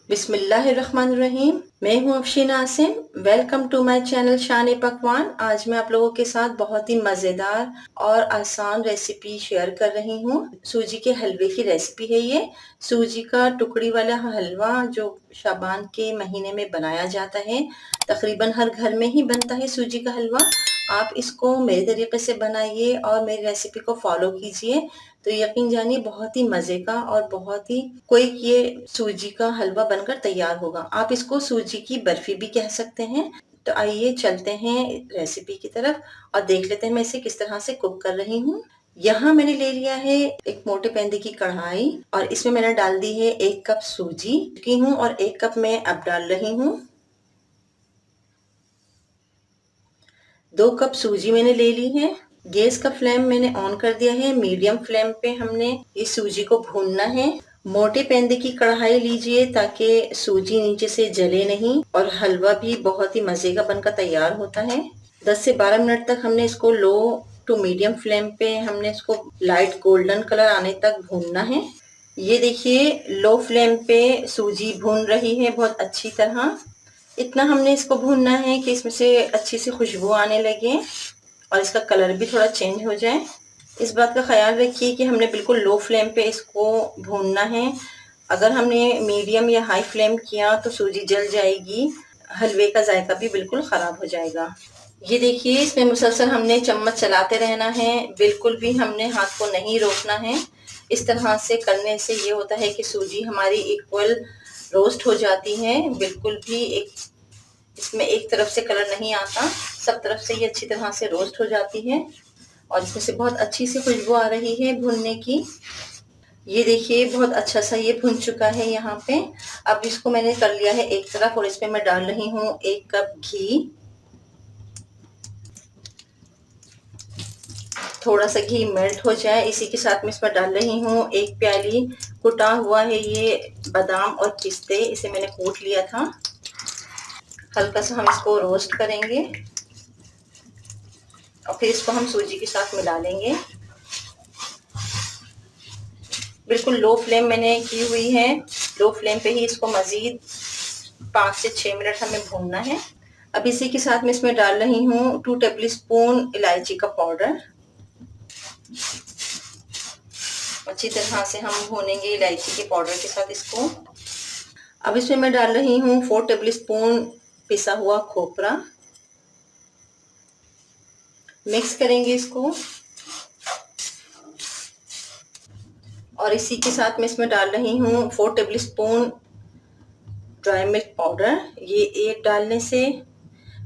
बिस्मिल्लाहिर्रहमानिर्रहीम। मैं हूं Afsheen Asim. Welcome to my channel Shan Pakwan. आज मैं आप लोगों के साथ बहुत ही मज़ेदार और आसान रेसिपी शेयर कर रही हूं। सूजी के हलवे की रेसिपी है ये। सूजी का टुकड़ी वाला हलवा जो शाबान के महीने में बनाया जाता है। तकरीबन हर घर में ही बनता है सूजी का हलवा। आप इसको मेरे तरीके से बनाइए और मेरी रेसिपी को फॉलो कीजिए तो यकीन जानिए बहुत ही मज़े का और बहुत ही क्विक ये सूजी का हलवा बनकर तैयार होगा। आप इसको सूजी की बर्फी भी कह सकते हैं। तो आइए चलते हैं रेसिपी की तरफ और देख लेते हैं मैं इसे किस तरह से कुक कर रही हूँ। यहाँ मैंने ले लिया है एक मोटे पेंदे की कढ़ाई और इसमें मैंने डाल दी है 1 कप सूजी की हूँ और 1 कप मैं अब डाल रही हूँ। 2 कप सूजी मैंने ले ली है। गैस का फ्लेम मैंने ऑन कर दिया है। मीडियम फ्लेम पे हमने इस सूजी को भूनना है। मोटे पेंदे की कढ़ाई लीजिए ताकि सूजी नीचे से जले नहीं और हलवा भी बहुत ही मजे का बनकर तैयार होता है। 10 से 12 मिनट तक हमने इसको लो टू मीडियम फ्लेम पे हमने इसको लाइट गोल्डन कलर आने तक भूनना है। ये देखिए लो फ्लेम पे सूजी भून रही है बहुत अच्छी तरह। इतना हमने इसको भूनना है कि इसमें से अच्छी सी खुशबू आने लगे और इसका कलर भी थोड़ा चेंज हो जाए। इस बात का ख्याल रखिए कि हमने बिल्कुल लो फ्लेम पे इसको भूनना है। अगर हमने मीडियम या हाई फ्लेम किया तो सूजी जल जाएगी, हलवे का जायका भी बिल्कुल ख़राब हो जाएगा। ये देखिए इसमें मुसलसल हमने चम्मच चलाते रहना है, बिल्कुल भी हमने हाथ को नहीं रोकना है। इस तरह से करने से ये होता है कि सूजी हमारी इक्वल रोस्ट हो जाती है। बिल्कुल भी इसमें एक तरफ से कलर नहीं आता, सब तरफ से ये अच्छी तरह से रोस्ट हो जाती है और इसमें से बहुत अच्छी सी खुशबू आ रही है भुनने की। ये देखिए बहुत अच्छा सा ये भुन चुका है यहाँ पे। अब इसको मैंने कर लिया है एक तरफ और इसमें मैं डाल रही हूँ 1 कप घी। थोड़ा सा घी मेल्ट हो जाए इसी के साथ में इसमें डाल रही हूँ 1 प्याली कुटा हुआ है ये बादाम और पिस्ते, इसे मैंने कूट लिया था। हल्का सा हम इसको रोस्ट करेंगे और फिर इसको हम सूजी के साथ मिला लेंगे। बिल्कुल लो फ्लेम मैंने की हुई है। लो फ्लेम पे ही इसको मजीद 5 से 6 मिनट हमें भूनना है। अब इसी के साथ मैं इसमें डाल रही हूँ 2 टेबल स्पून इलायची का पाउडर। अच्छी तरह से हम भूनेंगे इलायची के पाउडर के साथ इसको। अब इसमें मैं डाल रही हूँ 4 टेबल स्पून पिसा हुआ खोपरा। मिक्स करेंगे इसको और इसी के साथ मैं इसमें डाल रही हूँ 4 table spoon dry milk powder. ये डालने से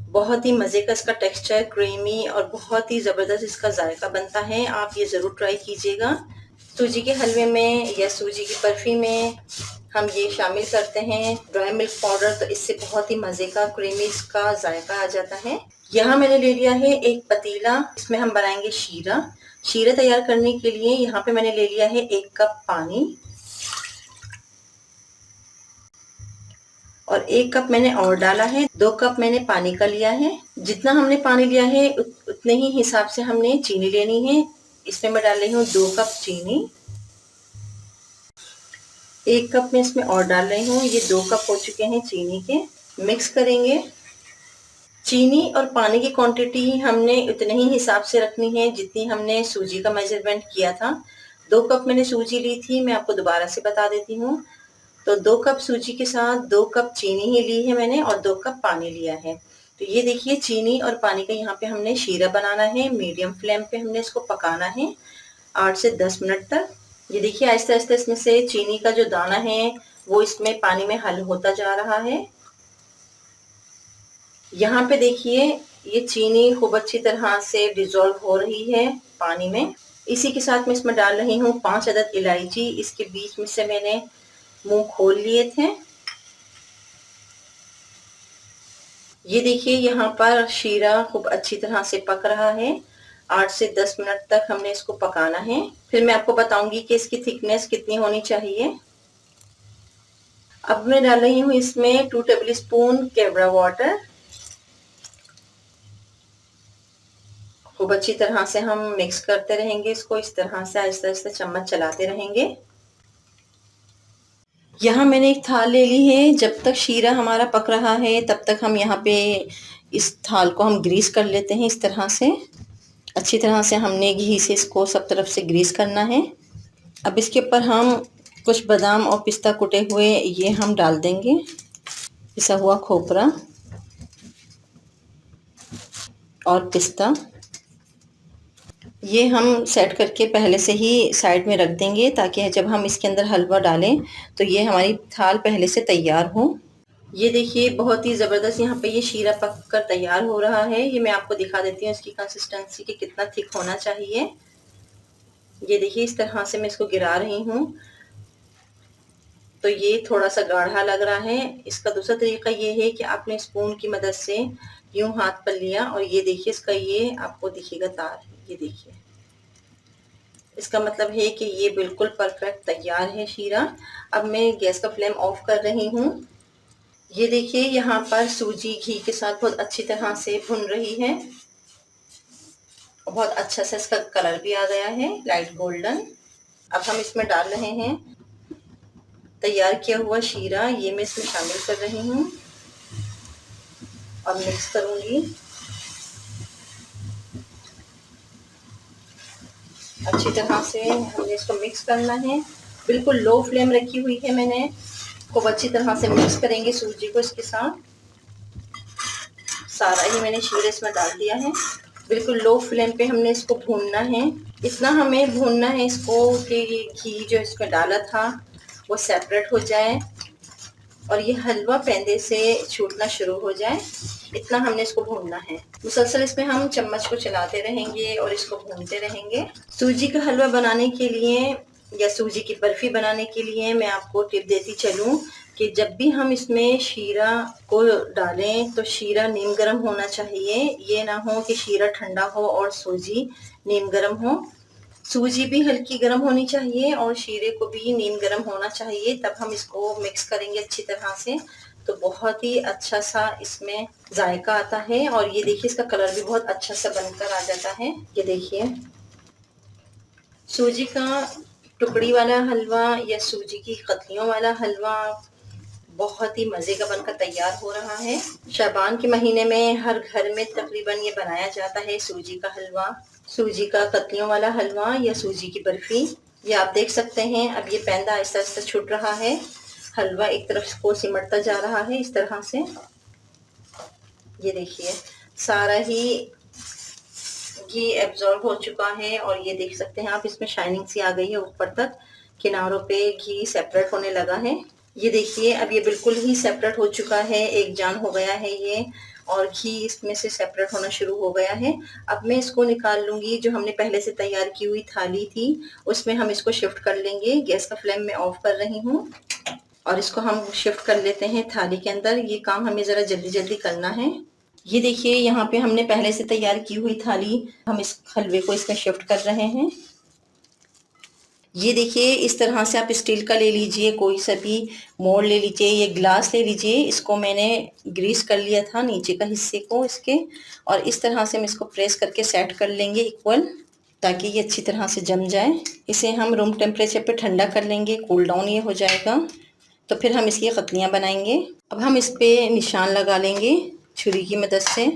बहुत ही मज़े का इसका टेक्सचर क्रीमी और बहुत ही ज़बरदस्त इसका जायका बनता है। आप ये ज़रूर ट्राई कीजिएगा। सूजी के हलवे में या सूजी की बर्फ़ी में हम ये शामिल करते हैं ड्राई मिल्क पाउडर, तो इससे बहुत ही मज़े का क्रीमी इसका जायका आ जाता है। यहाँ मैंने ले लिया है एक पतीला, इसमें हम बनाएंगे शीरा। शीरा तैयार करने के लिए यहाँ पे मैंने ले लिया है 1 कप पानी और 1 कप मैंने और डाला है। 2 कप मैंने पानी का लिया है। जितना हमने पानी लिया है उतने ही हिसाब से हमने चीनी लेनी है। इसमें मैं डाल रही हूँ 2 कप चीनी। 1 कप में इसमें और डाल रही हूँ, ये 2 कप हो चुके हैं चीनी के। मिक्स करेंगे। चीनी और पानी की क्वांटिटी हमने उतने ही हिसाब से रखनी है जितनी हमने सूजी का मेजरमेंट किया था। 2 कप मैंने सूजी ली थी, मैं आपको दोबारा से बता देती हूँ। तो 2 कप सूजी के साथ 2 कप चीनी ही ली है मैंने और 2 कप पानी लिया है। तो ये देखिए चीनी और पानी का यहाँ पे हमने शीरा बनाना है। मीडियम फ्लेम पे हमने इसको पकाना है 8 से 10 मिनट तक। ये देखिए आहिस्ते आहिस्ते इसमें से चीनी का जो दाना है वो इसमें पानी में हल होता जा रहा है। यहाँ पे देखिए ये चीनी खूब अच्छी तरह से डिजोल्व हो रही है पानी में। इसी के साथ मैं इसमें डाल रही हूँ 5 अदद इलायची। इसके बीच में से मैंने मुंह खोल लिए थे। ये देखिए यहाँ पर शीरा खूब अच्छी तरह से पक रहा है। 8 से 10 मिनट तक हमने इसको पकाना है, फिर मैं आपको बताऊंगी कि इसकी थिकनेस कितनी होनी चाहिए। अब मैं डाल रही हूँ इसमें 2 टेबल स्पून केवड़ा वाटर। खूब अच्छी तरह से हम मिक्स करते रहेंगे इसको, इस तरह से आहिस्ते आहिस्ते चम्मच चलाते रहेंगे। यहाँ मैंने एक थाल ले ली है। जब तक शीरा हमारा पक रहा है तब तक हम यहाँ पे इस थाल को हम ग्रीस कर लेते हैं। इस तरह से अच्छी तरह से हमने घी से इसको सब तरफ से ग्रीस करना है। अब इसके ऊपर हम कुछ बादाम और पिस्ता कुटे हुए ये हम डाल देंगे, पिसा हुआ खोपरा और पिस्ता ये हम सेट करके पहले से ही साइड में रख देंगे, ताकि जब हम इसके अंदर हलवा डालें तो ये हमारी थाल पहले से तैयार हो। ये देखिए बहुत ही ज़बरदस्त यहाँ पे ये शीरा पक कर तैयार हो रहा है। ये मैं आपको दिखा देती हूँ इसकी कंसिस्टेंसी कि कितना थिक होना चाहिए। ये देखिए इस तरह से मैं इसको गिरा रही हूँ तो ये थोड़ा सा गाढ़ा लग रहा है। इसका दूसरा तरीका ये है कि आपने स्पून की मदद से यूं हाथ पर लिया और ये देखिए इसका ये आपको दिखेगा तार, ये देखिए इसका मतलब है कि ये बिल्कुल परफेक्ट तैयार है शीरा। अब मैं गैस का फ्लेम ऑफ कर रही हूँ। ये देखिए यहाँ पर सूजी घी के साथ बहुत अच्छी तरह से भुन रही है और बहुत अच्छा सा इसका कलर भी आ गया है, लाइट गोल्डन। अब हम इसमें डाल रहे हैं तैयार किया हुआ शीरा। ये मैं इसमें शामिल कर रही हूँ और मिक्स करूंगी। अच्छी तरह से हमें इसको मिक्स करना है। बिल्कुल लो फ्लेम रखी हुई है मैंने। खूब अच्छी तरह से मिक्स करेंगे सूजी को इसके साथ। सारा ही मैंने शीरा इसमें डाल दिया है। बिल्कुल लो फ्लेम पे हमने इसको भूनना है। इतना हमें भूनना है इसको कि घी जो इसमें डाला था वो सेपरेट हो जाए और ये हलवा पेंदे से छूटना शुरू हो जाए। इतना हमने इसको भूनना है। मुसलसल इसमें हम चम्मच को चलाते रहेंगे और इसको भूनते रहेंगे। सूजी का हलवा बनाने के लिए या सूजी की बर्फी बनाने के लिए मैं आपको टिप देती चलूं कि जब भी हम इसमें शीरा को डालें तो शीरा नीम गर्म होना चाहिए। ये ना हो कि शीरा ठंडा हो और सूजी नीम गर्म हो। सूजी भी हल्की गर्म होनी चाहिए और शीरे को भी नीम गर्म होना चाहिए। तब हम इसको मिक्स करेंगे अच्छी तरह से तो बहुत ही अच्छा सा इसमें जायका आता है। और ये देखिए इसका कलर भी बहुत अच्छा सा बनकर आ जाता है। ये देखिए सूजी का टुकड़ी वाला हलवा या सूजी की कतलियों वाला हलवा बहुत ही मज़े का बनकर तैयार हो रहा है। शाबान के महीने में हर घर में तकरीबन ये बनाया जाता है सूजी का हलवा, सूजी का कतलियों वाला हलवा या सूजी की बर्फी। ये आप देख सकते हैं अब ये पेंदा आहिस्ता आहिस्ता छूट रहा है। हलवा एक तरफ को सिमटता जा रहा है इस तरह से। ये देखिए सारा ही घी एब्जॉर्ब हो चुका है और ये देख सकते हैं आप इसमें शाइनिंग सी आ गई है। ऊपर तक किनारों पे घी सेपरेट होने लगा है। ये देखिए अब ये बिल्कुल ही सेपरेट हो चुका है, एक जान हो गया है ये और घी इसमें से सेपरेट होना शुरू हो गया है। अब मैं इसको निकाल लूंगी। जो हमने पहले से तैयार की हुई थाली थी उसमें हम इसको शिफ्ट कर लेंगे। गैस का फ्लेम मैं ऑफ कर रही हूँ और इसको हम शिफ्ट कर लेते हैं थाली के अंदर। ये काम हमें ज़रा जल्दी जल्दी करना है। ये देखिए यहाँ पे हमने पहले से तैयार की हुई थाली, हम इस हलवे को इसमें शिफ्ट कर रहे हैं। ये देखिए इस तरह से आप स्टील का ले लीजिए, कोई सा भी मोल्ड ले लीजिए, ये ग्लास ले लीजिए। इसको मैंने ग्रीस कर लिया था नीचे का हिस्से को इसके, और इस तरह से हम इसको प्रेस करके सेट कर लेंगे इक्वल, ताकि ये अच्छी तरह से जम जाए। इसे हम रूम टेम्परेचर पे ठंडा कर लेंगे, कूल डाउन ये हो जाएगा तो फिर हम इसकी कतलियाँ बनाएंगे। अब हम इस पे निशान लगा लेंगे छुरी की मदद से।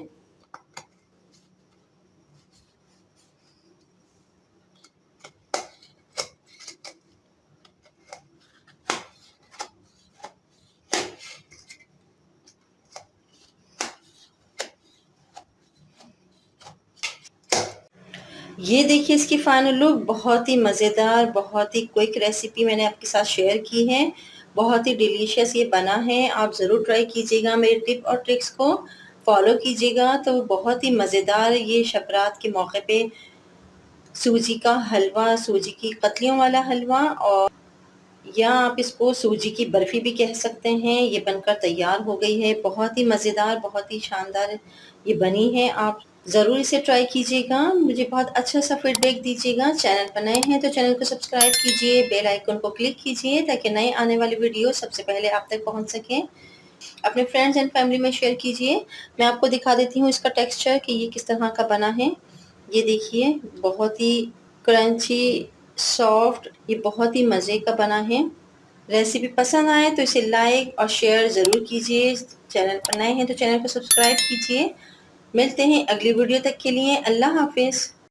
ये देखिए इसकी फाइनल लुक, बहुत ही मज़ेदार, बहुत ही क्विक रेसिपी मैंने आपके साथ शेयर की है। बहुत ही डिलीशियस ये बना है। आप ज़रूर ट्राई कीजिएगा, मेरे टिप और ट्रिक्स को फॉलो कीजिएगा तो बहुत ही मज़ेदार ये शब रात के मौके पे सूजी का हलवा, सूजी की कतलियों वाला हलवा, और या आप इसको सूजी की बर्फ़ी भी कह सकते हैं, ये बनकर तैयार हो गई है। बहुत ही मज़ेदार, बहुत ही शानदार ये बनी है। आप ज़रूर इसे ट्राई कीजिएगा। मुझे बहुत अच्छा सा फीडबैक दीजिएगा। चैनल पर नए हैं तो चैनल को सब्सक्राइब कीजिए, बेल आइकन को क्लिक कीजिए ताकि नए आने वाली वीडियो सबसे पहले आप तक पहुंच सकें। अपने फ्रेंड्स एंड फैमिली में शेयर कीजिए। मैं आपको दिखा देती हूँ इसका टेक्सचर कि ये किस तरह का बना है। ये देखिए बहुत ही क्रंची, सॉफ्ट, ये बहुत ही मज़े का बना है। रेसिपी पसंद आए तो इसे लाइक और शेयर ज़रूर कीजिए। चैनल पर नए हैं तो चैनल को सब्सक्राइब कीजिए। मिलते हैं अगली वीडियो तक के लिए। अल्लाह हाफिज़।